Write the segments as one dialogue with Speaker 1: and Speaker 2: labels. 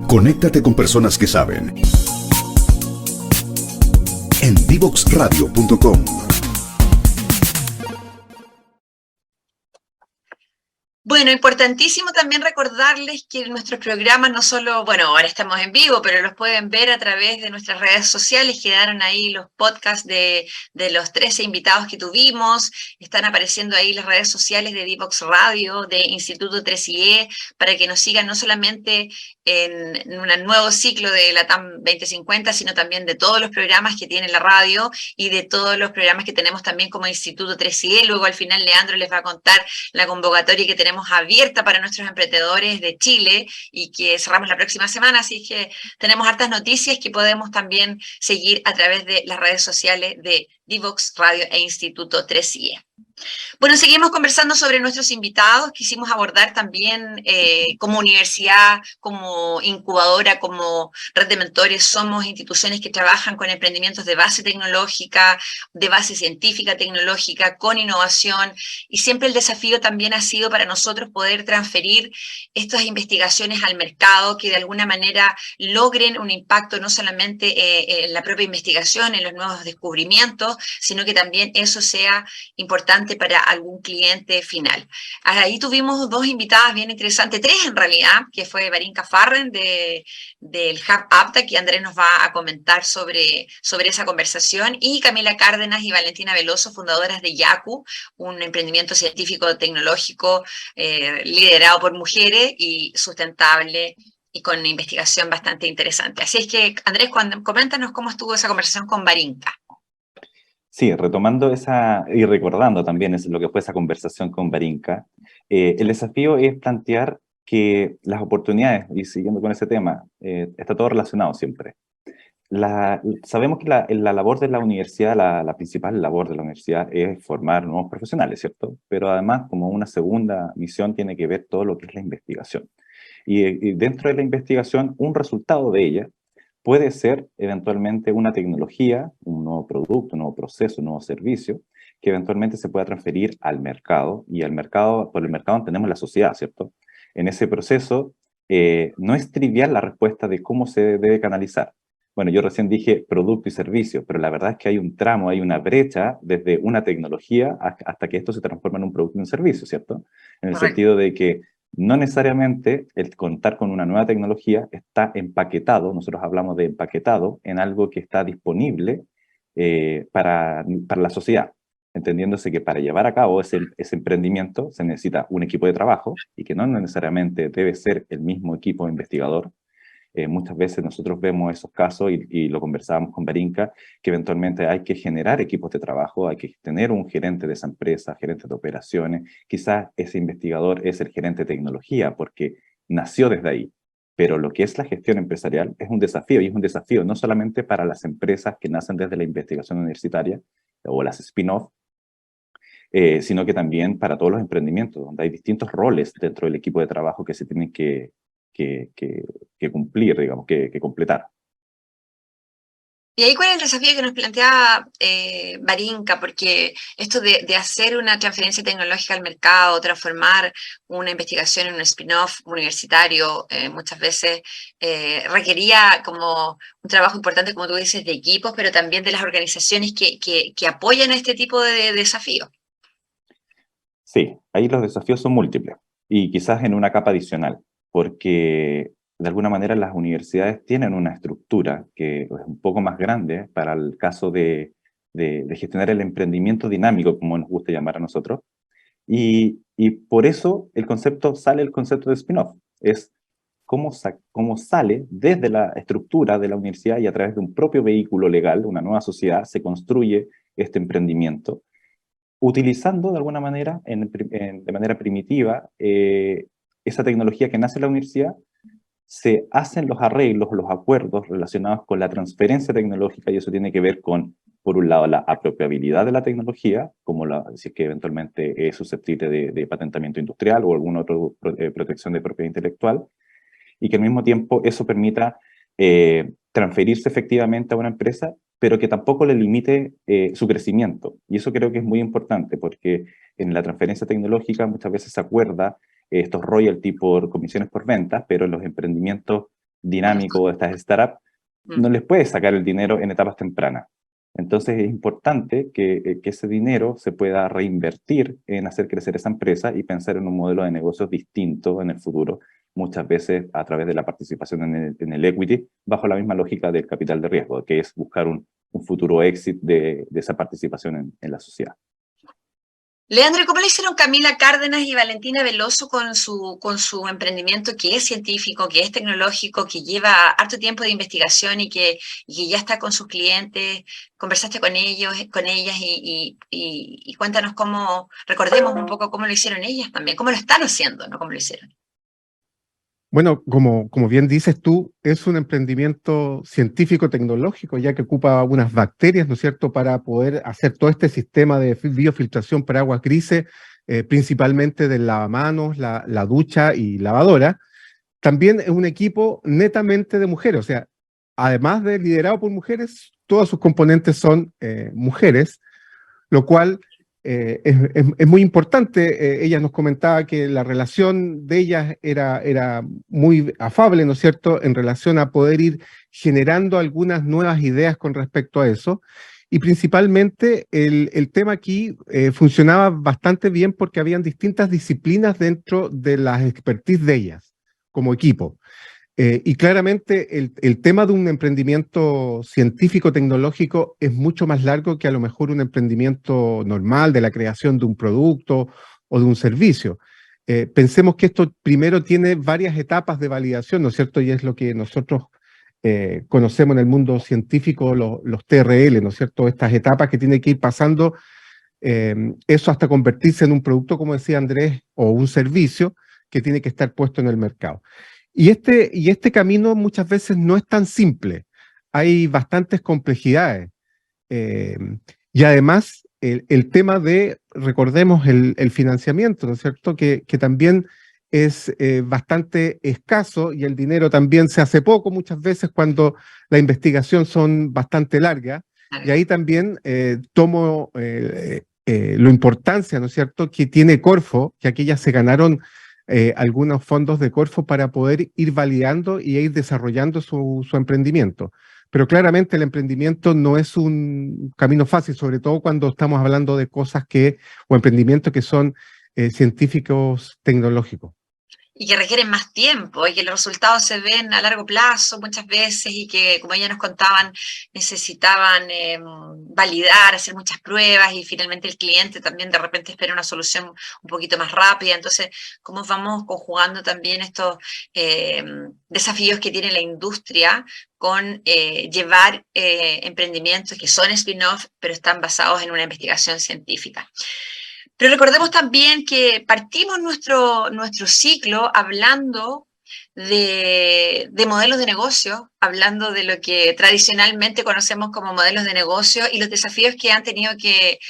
Speaker 1: Conéctate con personas que saben. En divoxradio.com.
Speaker 2: Bueno, importantísimo también recordarles que nuestros programas no solo, bueno, ahora estamos en vivo, pero los pueden ver a través de nuestras redes sociales. Quedaron ahí los podcasts de los 13 invitados que tuvimos. Están apareciendo ahí las redes sociales de Divox Radio, de Instituto 3IE, para que nos sigan no solamente en un nuevo ciclo de la TAM 2050, sino también de todos los programas que tiene la radio y de todos los programas que tenemos también como Instituto 3IE. Luego al final Leandro les va a contar la convocatoria que tenemos abierta para nuestros emprendedores de Chile y que cerramos la próxima semana, así que tenemos hartas noticias que podemos también seguir a través de las redes sociales de Divox Radio e Instituto 3IE. Bueno, seguimos conversando sobre nuestros invitados. Quisimos abordar también como universidad, como incubadora, como red de mentores, somos instituciones que trabajan con emprendimientos de base tecnológica, de base científica tecnológica, con innovación, y siempre el desafío también ha sido para nosotros poder transferir estas investigaciones al mercado, que de alguna manera logren un impacto no solamente en la propia investigación, en los nuevos descubrimientos, sino que también eso sea importante para algún cliente final. Ahí tuvimos dos invitadas bien interesantes, tres en realidad, que fue Barinka Farren del Hub Apta, que Andrés nos va a comentar sobre esa conversación, y Camila Cárdenas y Valentina Veloso, fundadoras de Yaku, un emprendimiento científico tecnológico liderado por mujeres y sustentable y con una investigación bastante interesante. Así es que, Andrés, coméntanos cómo estuvo esa conversación con Barinka.
Speaker 3: Sí, retomando esa y recordando también lo que fue esa conversación con Barinka, el desafío es plantear que las oportunidades, y siguiendo con ese tema, está todo relacionado siempre. Sabemos que la labor de la universidad, la principal labor de la universidad es formar nuevos profesionales, ¿cierto? Pero además, como una segunda misión, tiene que ver todo lo que es la investigación. Y dentro de la investigación, un resultado de ella puede ser eventualmente una tecnología, un nuevo producto, un nuevo proceso, un nuevo servicio, que eventualmente se pueda transferir al mercado, y al mercado, por el mercado entendemos la sociedad, ¿cierto? En ese proceso, no es trivial la respuesta de cómo se debe canalizar. Bueno, yo recién dije producto y servicio, pero la verdad es que hay un tramo, hay una brecha desde una tecnología hasta que esto se transforma en un producto y un servicio, ¿cierto? En el sentido de que no necesariamente el contar con una nueva tecnología está empaquetado, nosotros hablamos de empaquetado, en algo que está disponible para la sociedad, entendiéndose que para llevar a cabo ese emprendimiento se necesita un equipo de trabajo y que no necesariamente debe ser el mismo equipo investigador. Muchas veces nosotros vemos esos casos y lo conversábamos con Barinka, que eventualmente hay que generar equipos de trabajo, hay que tener un gerente de esa empresa, gerente de operaciones, quizás ese investigador es el gerente de tecnología porque nació desde ahí, pero lo que es la gestión empresarial es un desafío, y es un desafío no solamente para las empresas que nacen desde la investigación universitaria o las spin-off, sino que también para todos los emprendimientos, donde hay distintos roles dentro del equipo de trabajo que se tienen que cumplir, digamos, que completar.
Speaker 2: Y ahí, ¿cuál es el desafío que nos plantea Barinka? Porque esto de hacer una transferencia tecnológica al mercado, transformar una investigación en un spin-off universitario, muchas veces requería como un trabajo importante, como tú dices, de equipos, pero también de las organizaciones que apoyan a este tipo de desafíos.
Speaker 3: Sí, ahí los desafíos son múltiples, y quizás en una capa adicional, porque de alguna manera las universidades tienen una estructura que es un poco más grande para el caso de gestionar el emprendimiento dinámico, como nos gusta llamar a nosotros, y por eso sale el concepto de spin-off, es cómo sale desde la estructura de la universidad y a través de un propio vehículo legal, una nueva sociedad, se construye este emprendimiento, utilizando de alguna manera, de manera primitiva, esa tecnología que nace en la universidad. Se hacen los arreglos, los acuerdos relacionados con la transferencia tecnológica, y eso tiene que ver con, por un lado, la apropiabilidad de la tecnología, como si es que eventualmente es susceptible de patentamiento industrial o alguna otra protección de propiedad intelectual, y que al mismo tiempo eso permita transferirse efectivamente a una empresa, pero que tampoco le limite su crecimiento. Y eso creo que es muy importante, porque en la transferencia tecnológica muchas veces se acuerda estos royalties por comisiones por ventas, pero en los emprendimientos dinámico, estas startups, no les puedes sacar el dinero en etapas tempranas. Entonces es importante que ese dinero se pueda reinvertir en hacer crecer esa empresa y pensar en un modelo de negocios distinto en el futuro, muchas veces a través de la participación en el equity, bajo la misma lógica del capital de riesgo, que es buscar un futuro exit de esa participación en la sociedad.
Speaker 2: Leandro, ¿cómo lo hicieron Camila Cárdenas y Valentina Veloso con su emprendimiento que es científico, que es tecnológico, que lleva harto tiempo de investigación y que ya está con sus clientes? ¿Conversaste con ellos, con ellas y cuéntanos recordemos un poco cómo lo hicieron ellas también, cómo lo están haciendo, no cómo lo hicieron?
Speaker 4: Bueno, como bien dices tú, es un emprendimiento científico-tecnológico, ya que ocupa unas bacterias, ¿no es cierto?, para poder hacer todo este sistema de biofiltración para aguas grises, principalmente del lavamanos, la ducha y lavadora. También es un equipo netamente de mujeres, o sea, además de liderado por mujeres, todos sus componentes son mujeres, lo cual es muy importante. Ella nos comentaba que la relación de ellas era muy afable, ¿no es cierto?, en relación a poder ir generando algunas nuevas ideas con respecto a eso. Y principalmente el tema aquí funcionaba bastante bien porque habían distintas disciplinas dentro de las expertise de ellas como equipo. Y claramente el tema de un emprendimiento científico-tecnológico es mucho más largo que a lo mejor un emprendimiento normal de la creación de un producto o de un servicio. Pensemos que esto primero tiene varias etapas de validación, ¿no es cierto? Y es lo que nosotros conocemos en el mundo científico, los TRL, ¿no es cierto? Estas etapas que tiene que ir pasando, eso hasta convertirse en un producto, como decía Andrés, o un servicio que tiene que estar puesto en el mercado. Y este camino muchas veces no es tan simple, hay bastantes complejidades. Y además el tema de, recordemos, el financiamiento, ¿no es cierto?, que también es bastante escaso y el dinero también se hace poco muchas veces cuando la investigación son bastante largas. Y ahí también tomo la importancia, ¿no es cierto?, que tiene Corfo, que aquí ya se ganaron algunos fondos de Corfo para poder ir validando y ir desarrollando su emprendimiento. Pero claramente el emprendimiento no es un camino fácil, sobre todo cuando estamos hablando de cosas o emprendimientos que son científicos tecnológicos.
Speaker 2: Y que requieren más tiempo y que los resultados se ven a largo plazo muchas veces y que, como ya nos contaban, necesitaban validar, hacer muchas pruebas y finalmente el cliente también de repente espera una solución un poquito más rápida. Entonces, ¿cómo vamos conjugando también estos desafíos que tiene la industria con llevar emprendimientos que son spin-off, pero están basados en una investigación científica? Pero recordemos también que partimos nuestro ciclo hablando de modelos de negocio, hablando de lo que tradicionalmente conocemos como modelos de negocio y los desafíos que han tenido que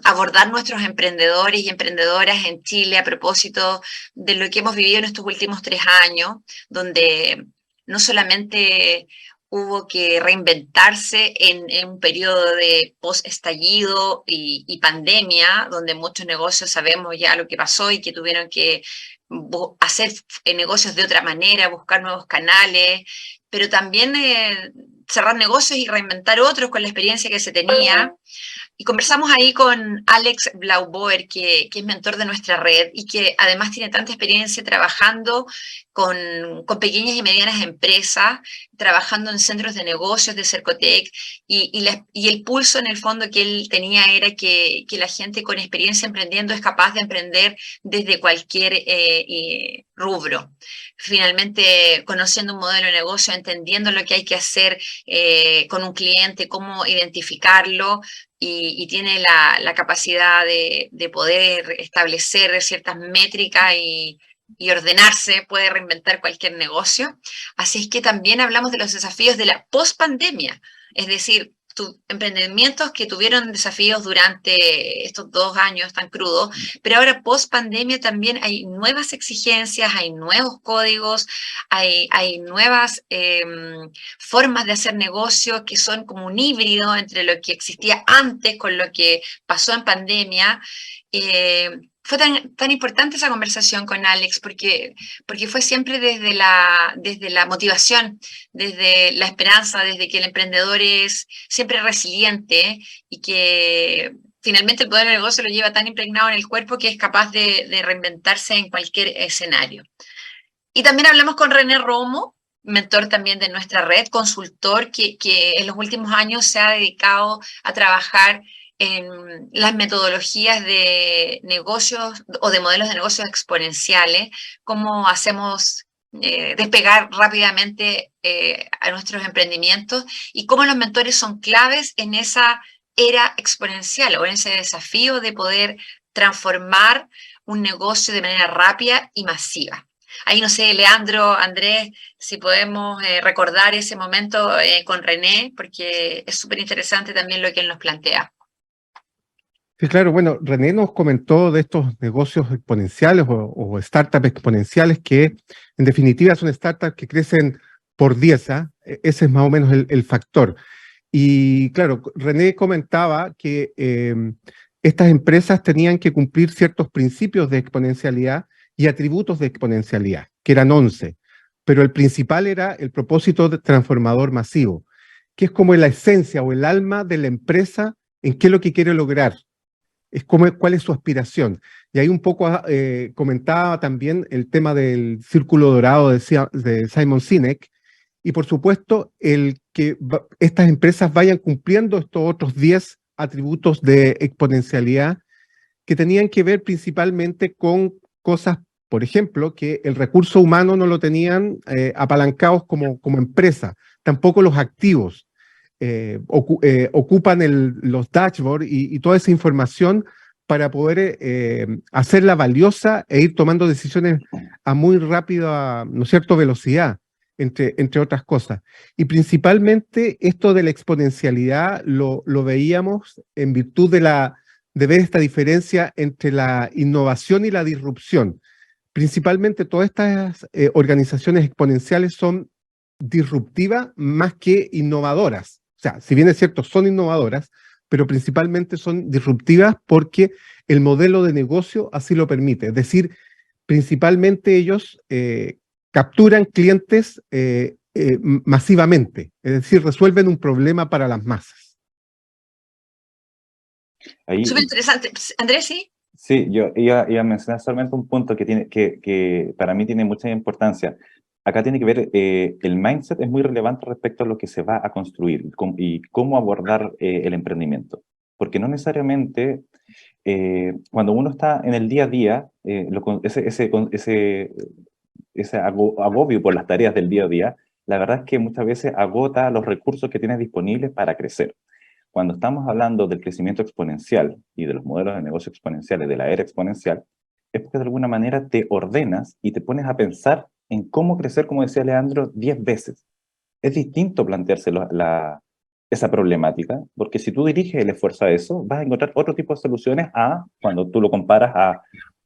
Speaker 2: abordar nuestros emprendedores y emprendedoras en Chile a propósito de lo que hemos vivido en estos últimos 3 años, donde no solamente hubo que reinventarse en un periodo de post-estallido y pandemia, donde muchos negocios sabemos ya lo que pasó y que tuvieron que hacer negocios de otra manera, buscar nuevos canales, pero también cerrar negocios y reinventar otros con la experiencia que se tenía. Y conversamos ahí con Alex Blauboer, que es mentor de nuestra red y que además tiene tanta experiencia trabajando con pequeñas y medianas empresas, trabajando en centros de negocios de Cercotec, y el pulso en el fondo que él tenía era que la gente con experiencia emprendiendo es capaz de emprender desde cualquier rubro. Finalmente, conociendo un modelo de negocio, entendiendo lo que hay que hacer con un cliente, cómo identificarlo, y tiene la capacidad de poder establecer ciertas métricas y ordenarse, puede reinventar cualquier negocio. Así es que también hablamos de los desafíos de la post-pandemia, es decir, emprendimientos que tuvieron desafíos durante estos 2 años tan crudos, pero ahora post-pandemia también hay nuevas exigencias, hay nuevos códigos, hay nuevas formas de hacer negocio que son como un híbrido entre lo que existía antes con lo que pasó en pandemia. fue tan importante esa conversación con Alex, porque fue siempre desde la motivación, desde la esperanza, desde que el emprendedor es siempre resiliente y que finalmente el poder del negocio lo lleva tan impregnado en el cuerpo que es capaz de reinventarse en cualquier escenario. Y también hablamos con René Romo, mentor también de nuestra red, consultor que en los últimos años se ha dedicado a trabajar en las metodologías de negocios o de modelos de negocios exponenciales, cómo hacemos despegar rápidamente a nuestros emprendimientos y cómo los mentores son claves en esa era exponencial o en ese desafío de poder transformar un negocio de manera rápida y masiva. Ahí no sé, Leandro, Andrés, si podemos recordar ese momento con René, porque es súper interesante también lo que él nos plantea.
Speaker 4: Sí, claro, bueno, René nos comentó de estos negocios exponenciales o startups exponenciales que en definitiva son startups que crecen por 10, ¿eh? Ese es más o menos el factor. Y claro, René comentaba que estas empresas tenían que cumplir ciertos principios de exponencialidad y atributos de exponencialidad, que eran 11, pero el principal era el propósito transformador masivo, que es como la esencia o el alma de la empresa en qué es lo que quiere lograr, es cuál es su aspiración. Y ahí un poco comentaba también el tema del círculo dorado de Simon Sinek, y por supuesto el que estas empresas vayan cumpliendo estos otros 10 atributos de exponencialidad que tenían que ver principalmente con cosas, por ejemplo, que el recurso humano no lo tenían apalancados como empresa, tampoco los activos. Ocupan los dashboards y toda esa información para poder hacerla valiosa e ir tomando decisiones a muy rápida, ¿no es cierto?, velocidad, entre otras cosas. Y principalmente esto de la exponencialidad lo veíamos en virtud de ver esta diferencia entre la innovación y la disrupción. Principalmente todas estas organizaciones exponenciales son disruptivas más que innovadoras. O sea, si bien es cierto, son innovadoras, pero principalmente son disruptivas porque el modelo de negocio así lo permite. Es decir, principalmente ellos capturan clientes masivamente, es decir, resuelven un problema para las masas.
Speaker 2: Súper interesante. Andrés, ¿sí?
Speaker 3: Sí, yo iba a mencionar solamente un punto que para mí tiene mucha importancia. Acá tiene que ver, el mindset es muy relevante respecto a lo que se va a construir y cómo abordar el emprendimiento. Porque no necesariamente, cuando uno está en el día a día, ese agobio por las tareas del día a día, la verdad es que muchas veces agota los recursos que tienes disponibles para crecer. Cuando estamos hablando del crecimiento exponencial y de los modelos de negocio exponenciales, de la era exponencial, es porque de alguna manera te ordenas y te pones a pensar en cómo crecer, como decía Leandro, 10 veces. Es distinto plantearse esa problemática, porque si tú diriges el esfuerzo a eso, vas a encontrar otro tipo de soluciones cuando tú lo comparas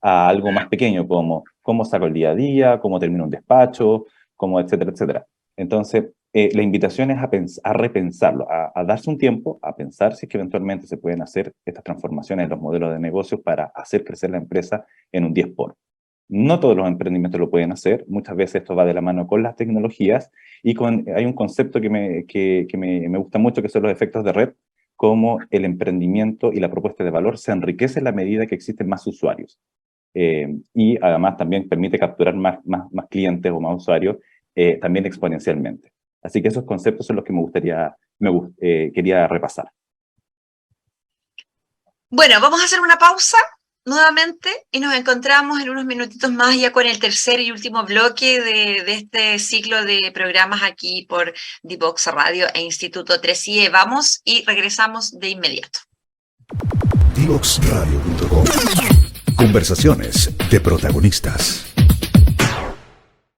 Speaker 3: a algo más pequeño, como cómo saco el día a día, cómo termino un despacho, cómo etcétera, etcétera. Entonces, la invitación es a repensarlo, a darse un tiempo, a pensar si es que eventualmente se pueden hacer estas transformaciones en los modelos de negocios para hacer crecer la empresa en un 10 por. No todos los emprendimientos lo pueden hacer, muchas veces esto va de la mano con las tecnologías y hay un concepto que me gusta mucho, que son los efectos de red, cómo el emprendimiento y la propuesta de valor se enriquece en la medida que existen más usuarios. Y además también permite capturar más clientes o más usuarios, también exponencialmente. Así que esos conceptos son los que quería repasar.
Speaker 2: Bueno, vamos a hacer una pausa nuevamente y nos encontramos en unos minutitos más ya con el tercer y último bloque de este ciclo de programas aquí por Divox Radio e Instituto 3IE. Vamos y regresamos de inmediato.
Speaker 1: Divoxradio.com. Conversaciones de protagonistas.